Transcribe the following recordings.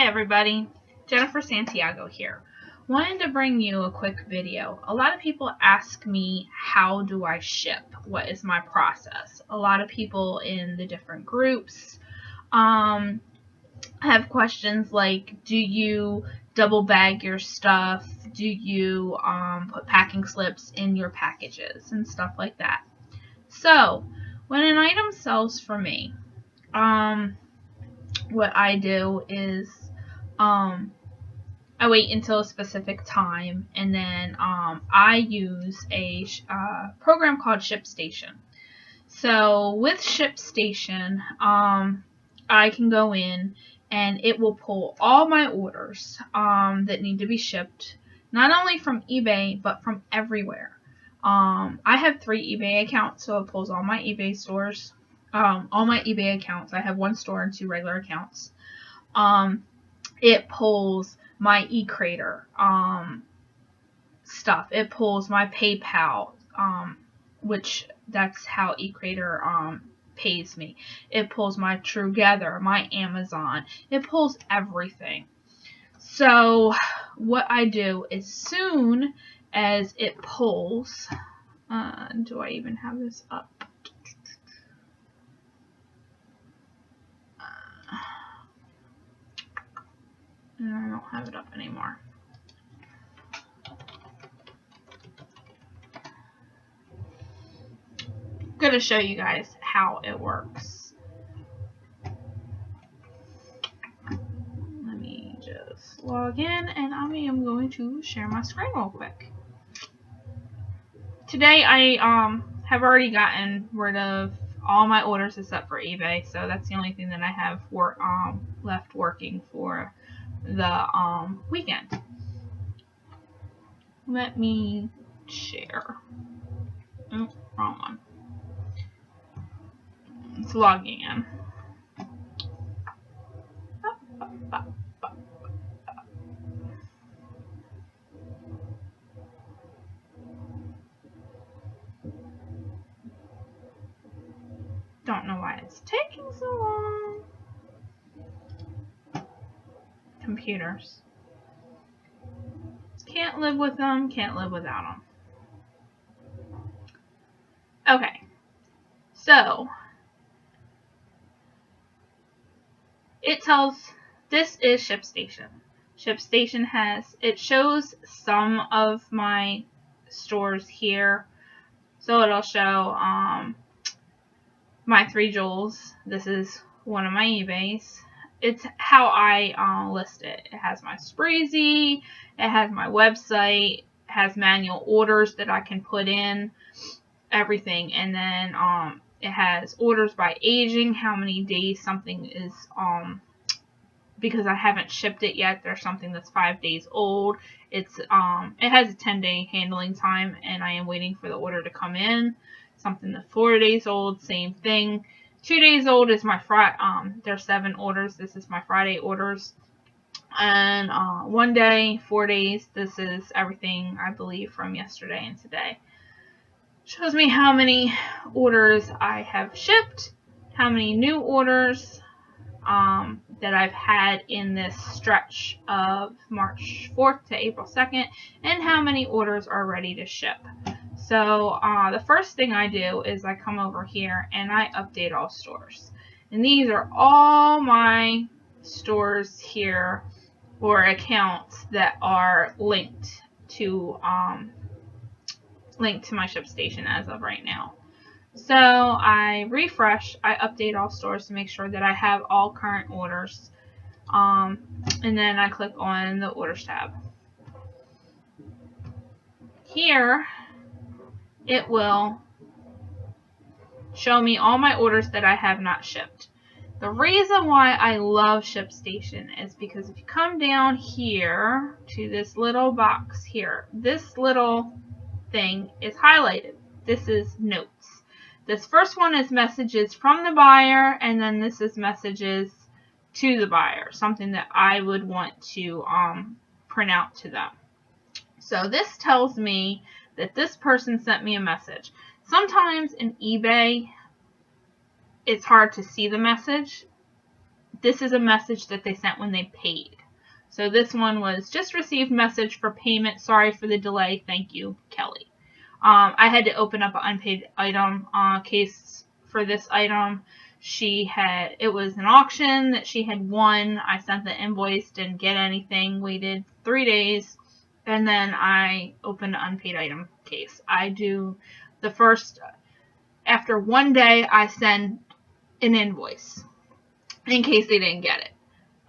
Hi everybody, Jennifer Santiago here. Wanted to bring you a quick video. A lot of people ask me, how do I ship? What is my process? A lot of people in the different groups have questions like, do you double bag your stuff? Do you put packing slips in your packages and stuff like that? So when an item sells for me, what I do is I wait until a specific time, and then I use a program called ShipStation. So with ShipStation, I can go in and it will pull all my orders that need to be shipped, not only from eBay but from everywhere. I have 3 eBay accounts, so it pulls all my eBay stores, all my eBay accounts. I have 1 store and 2 regular accounts. It pulls my eCrater stuff. It pulls my PayPal, which that's how eCrater pays me. It pulls my Truegether, my Amazon. It pulls everything. So what I do as soon as it pulls, do I even have this up? I don't have it up anymore. I'm going to show you guys how it works. Let me just log in, and I am going to share my screen real quick. Today I have already gotten rid of all my orders except for eBay, so that's the only thing that I have left working for the weekend. Let me share. Oh, wrong one. It's logging in. Don't know why it's taking so long. Computers. Can't live with them, can't live without them. Okay, so it tells, this is ShipStation. ShipStation it shows some of my stores here. So it'll show my 3 Joules. This is one of my eBays. It's how I list it. It has my Spreezy, it has my website, it has manual orders that I can put in, everything, and then it has orders by aging, how many days something is because I haven't shipped it yet, there's something that's 5 days old. It has a 10-day handling time, and I am waiting for the order to come in. Something that's 4 days old, same thing. 2 days old is my Friday. There's 7 orders. This is my Friday orders. And 1 day, 4 days. This is everything, I believe, from yesterday and today. Shows me how many orders I have shipped, how many new orders that I've had in this stretch of March 4th to April 2nd, and how many orders are ready to ship. So the first thing I do is I come over here and I update all stores. And these are all my stores here, or accounts that are linked to my ShipStation as of right now. So I refresh, I update all stores to make sure that I have all current orders, and then I click on the orders tab. Here it will show me all my orders that I have not shipped. The reason why I love ShipStation is because if you come down here to this little box here, this little thing is highlighted. This is notes. This first one is messages from the buyer, and then this is messages to the buyer, something that I would want to print out to them. So this tells me that this person sent me a message. Sometimes in eBay, it's hard to see the message. this is a message that they sent when they paid. So this one was just received message for payment. Sorry for the delay. Thank you, Kelly. I had to open up an unpaid item case for this item. It was an auction that she had won. I sent the invoice, didn't get anything, waited 3 days, and then I opened an unpaid item case. I do the first, after 1 day, I send an invoice in case they didn't get it.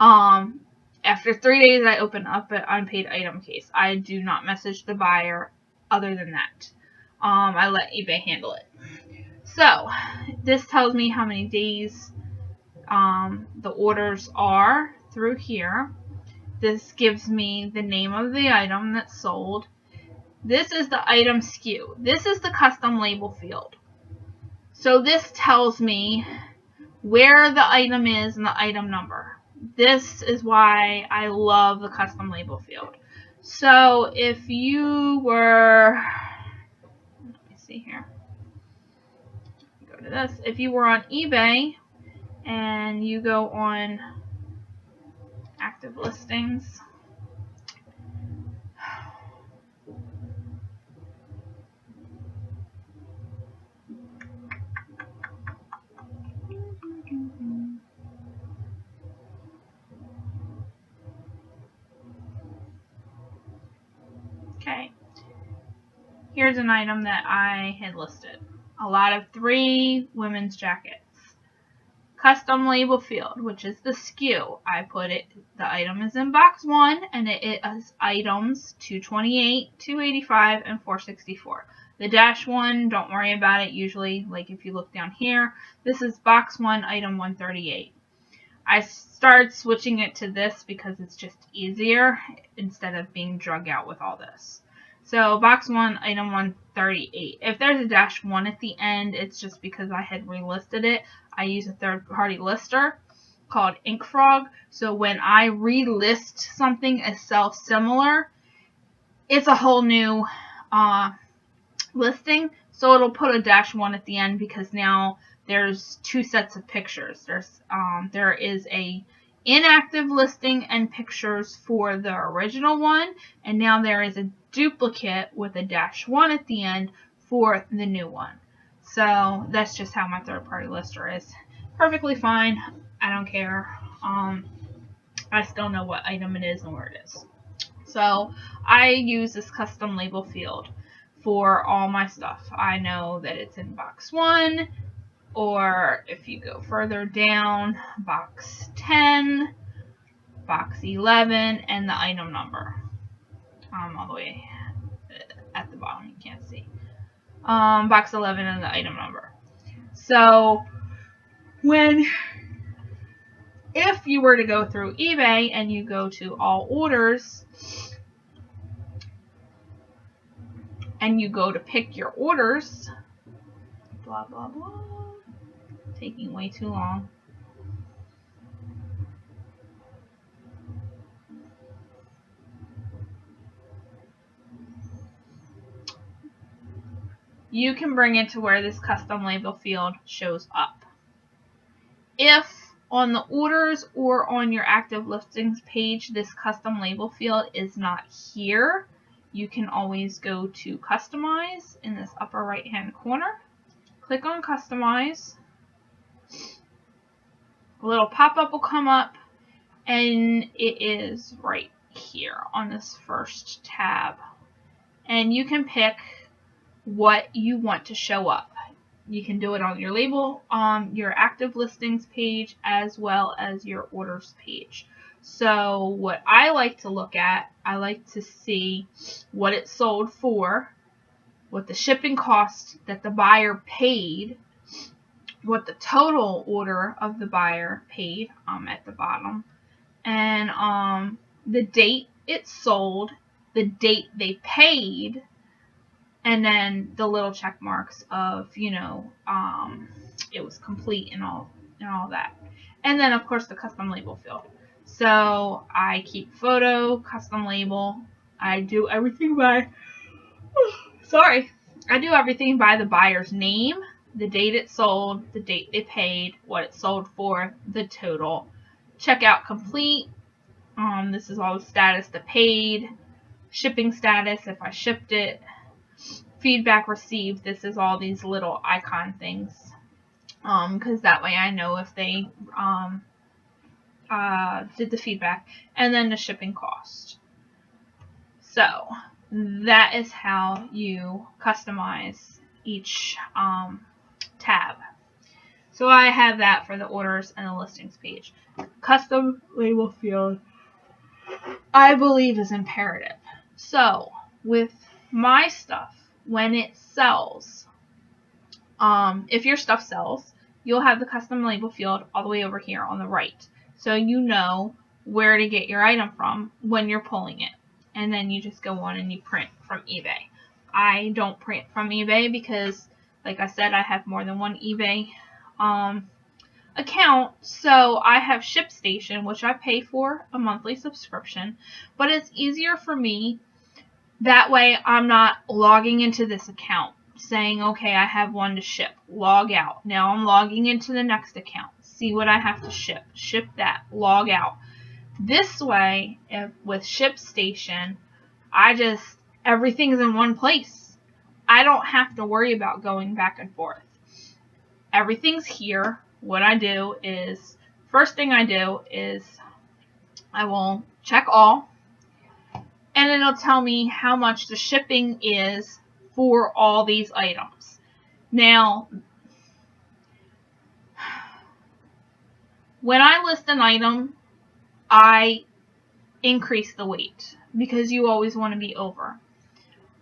After 3 days, I open up an unpaid item case. I do not message the buyer other than that. I let eBay handle it. So, this tells me how many days the orders are through here. This gives me the name of the item that's sold. This is the item SKU. This is the custom label field. So this tells me where the item is and the item number. This is why I love the custom label field. So if you were, let me see here, go to this. If you were on eBay and you go on active listings, okay, here's an item that I had listed. A lot of 3 women's jackets. Custom label field, which is the SKU. I put it, the item is in box 1, and it is items 228, 285, and 464. The -1, don't worry about it. Usually, like if you look down here, this is box 1, item 138. I started switching it to this because it's just easier instead of being drug out with all this. So box 1, item 138. If there's a -1 at the end, it's just because I had relisted it. I use a third-party lister called InkFrog. So when I relist something as self-similar, it's a whole new listing. So it'll put a -1 at the end because now there's 2 sets of pictures. There is a inactive listing and pictures for the original one, and now there is a duplicate with a -1 at the end for the new one. So that's just how my third-party lister is. Perfectly fine. I don't care. I still know what item it is and where it is. So I use this custom label field for all my stuff. I know that it's in box 1, or if you go further down, box 10, box 11, and the item number. All the way at the bottom, you can't see. Box 11 and the item number. So if you were to go through eBay and you go to all orders and you go to pick your orders, blah blah blah, taking way too long. You can bring it to where this custom label field shows up. If on the orders or on your active listings page this custom label field is not here, you can always go to customize in this upper right hand corner. Click on customize. A little pop-up will come up, and it is right here on this first tab. And you can pick what you want to show up. You can do it on your label, your active listings page, as well as your orders page. So what I like to look at, I like to see what it sold for, what the shipping cost that the buyer paid, what the total order of the buyer paid at the bottom, and the date it sold, the date they paid, and then the little check marks of, it was complete and all that. And then, of course, the custom label field. So I keep photo, custom label. I do everything by, I do everything by the buyer's name, the date it sold, the date they paid, what it sold for, the total. checkout complete. This is all the status, the paid, shipping status, if I shipped it, feedback received. This is all these little icon things, because that way I know if they did the feedback, and then the shipping cost. So that is how you customize each tab. So I have that for the orders and the listings page. Custom label field, I believe, is imperative. So with my stuff, when it sells, if your stuff sells, you'll have the custom label field all the way over here on the right. So you know where to get your item from when you're pulling it. And then you just go on and you print from eBay. I don't print from eBay because, like I said, I have more than one eBay account. So I have ShipStation, which I pay for a monthly subscription. But it's easier for me. That way I'm not logging into this account saying, okay, I have one to ship, log out. Now I'm logging into the next account, see what I have to ship that, log out. This way, with ShipStation, everything's in one place. I don't have to worry about going back and forth. Everything's here. What I do is, first thing I do is I will check all, and it'll tell me how much the shipping is for all these items. Now, when I list an item, I increase the weight because you always want to be over.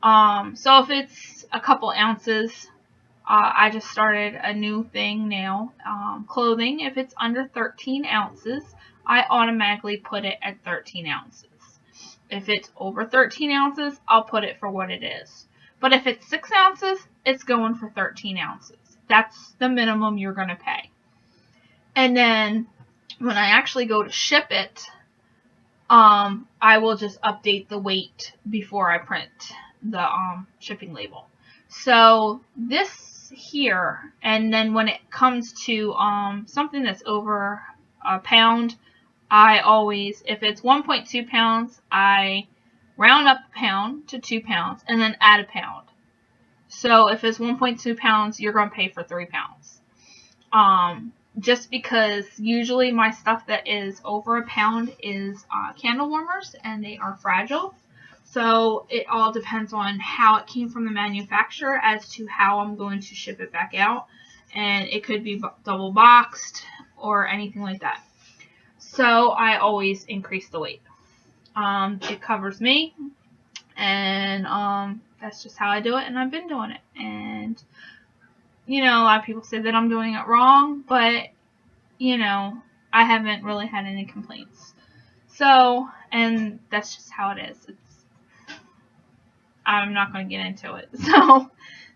So if it's a couple ounces, I just started a new thing now. Clothing, if it's under 13 ounces, I automatically put it at 13 ounces. If it's over 13 ounces, I'll put it for what it is. But if it's 6 ounces, it's going for 13 ounces. That's the minimum you're going to pay. And then when I actually go to ship it, I will just update the weight before I print the shipping label. So this here, and then when it comes to something that's over a pound, I always, if it's 1.2 pounds, I round up a pound to 2 pounds and then add a pound. So if it's 1.2 pounds, you're going to pay for 3 pounds. Just because usually my stuff that is over a pound is candle warmers, and they are fragile. So it all depends on how it came from the manufacturer as to how I'm going to ship it back out. And it could be double boxed or anything like that. So I always increase the weight. It covers me, and that's just how I do it, and I've been doing it. And you know, a lot of people say that I'm doing it wrong, but you know, I haven't really had any complaints. So, and that's just how it is. I'm not going to get into it. So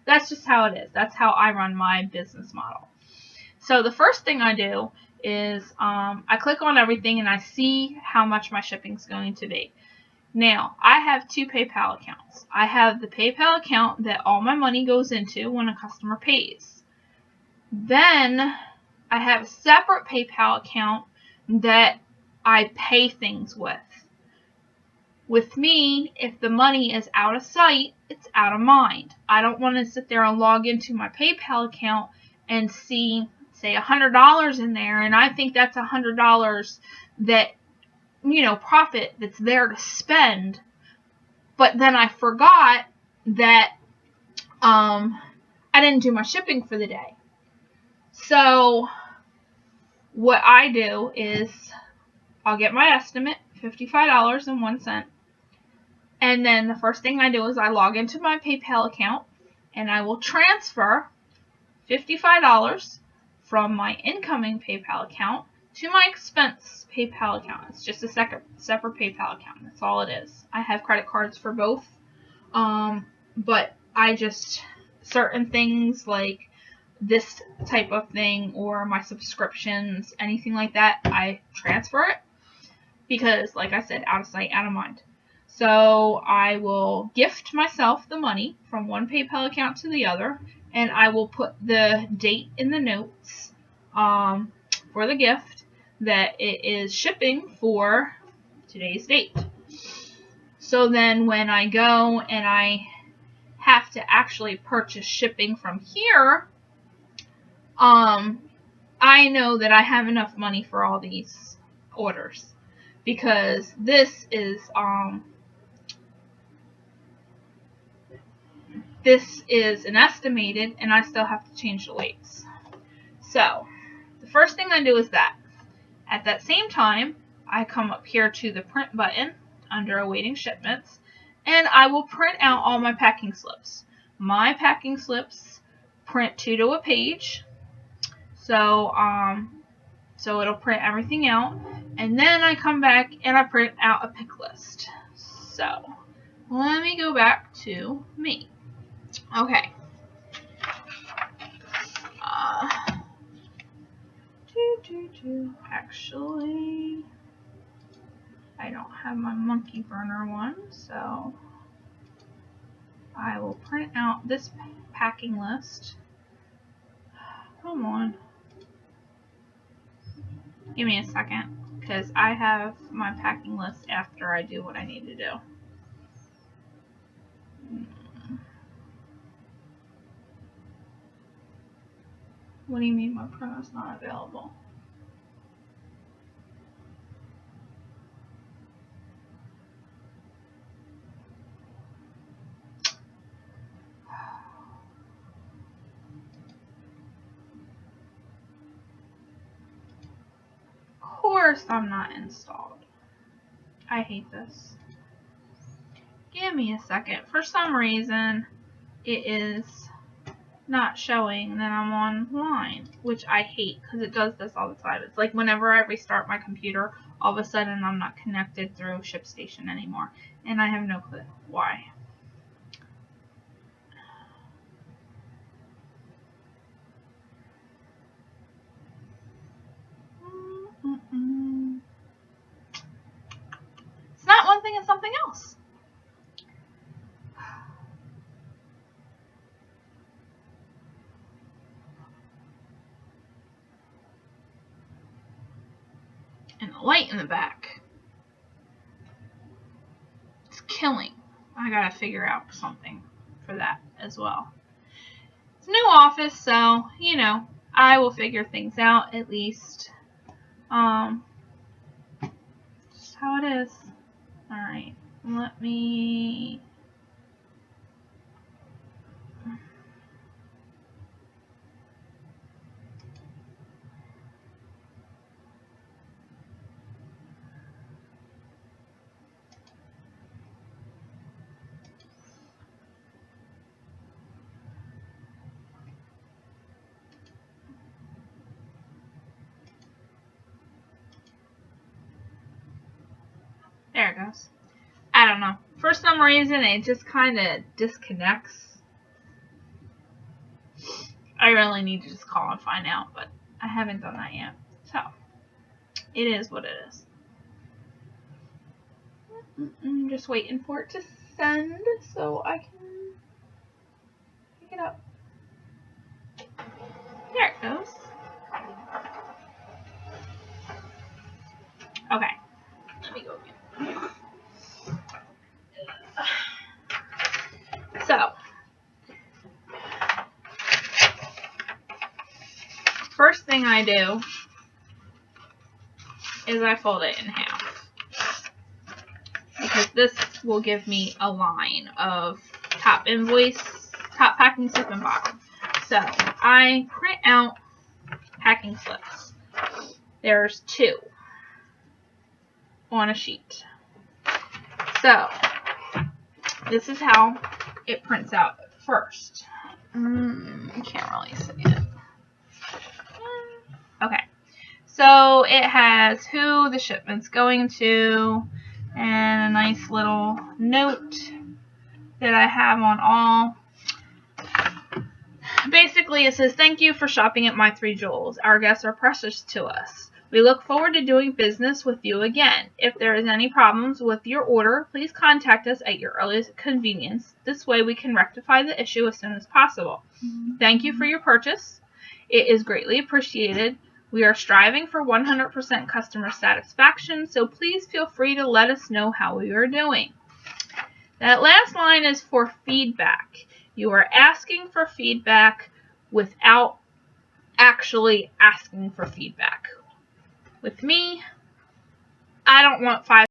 that's just how it is. That's how I run my business model. So the first thing I do is I click on everything and I see how much my shipping is going to be. Now, I have 2 PayPal accounts. I have the PayPal account that all my money goes into when a customer pays. Then I have a separate PayPal account that I pay things with. With me, if the money is out of sight, it's out of mind. I don't want to sit there and log into my PayPal account and see, say, $100 in there, and I think that's $100 that, you know, profit that's there to spend. But then I forgot that I didn't do my shipping for the day. So what I do is I'll get my estimate, $55.01. And then the first thing I do is I log into my PayPal account and I will transfer $55 from my incoming PayPal account to my expense PayPal account. It's just a separate PayPal account. That's all it is. I have credit cards for both. But I just, certain things like this type of thing or my subscriptions, anything like that, I transfer it. Because, like I said, out of sight, out of mind. So I will gift myself the money from one PayPal account to the other, and I will put the date in the notes for the gift, that it is shipping for today's date. So then when I go and I have to actually purchase shipping from here, I know that I have enough money for all these orders, because this is an estimated, and I still have to change the weights. So the first thing I do is that. At that same time, I come up here to the print button under awaiting shipments, and I will print out all my packing slips. My packing slips print 2 to a page, so it'll print everything out, and then I come back and I print out a pick list. So let me go back to me. Okay. Actually, I don't have my monkey burner one, so I will print out this packing list. Come on. Give me a second, because I have my packing list after I do what I need to do. What do you mean my printer's not available? Of course I'm not installed. I hate this. Give me a second. For some reason, it is not showing that I'm online, which I hate, because it does this all the time. It's like whenever I restart my computer, all of a sudden I'm not connected through ShipStation anymore, and I have no clue why. It's not one thing, it's something else. And the light in the back. It's killing. I gotta figure out something for that as well. It's a new office, so, you know, I will figure things out at least. Just how it is. Alright, let me... There it goes. I don't know. For some reason, it just kind of disconnects. I really need to just call and find out, but I haven't done that yet. So, it is what it is. I'm just waiting for it to send so I can pick it up. There it goes. Okay. Let me go again. So, first thing I do is I fold it in half, because this will give me a line of top invoice, top packing slip, and bottom. So, I print out packing slips. There's 2 on a sheet. So, this is how it prints out first. You can't really see it. Okay. So, it has who the shipment's going to, and a nice little note that I have on all. Basically, it says, "Thank you for shopping at My Three Jewels. Our guests are precious to us. We look forward to doing business with you again. If there is any problems with your order, please contact us at your earliest convenience. This way we can rectify the issue as soon as possible. Thank you for your purchase. It is greatly appreciated. We are striving for 100% customer satisfaction, so please feel free to let us know how we are doing. That last line is for feedback. You are asking for feedback without actually asking for feedback. With me, I don't want 5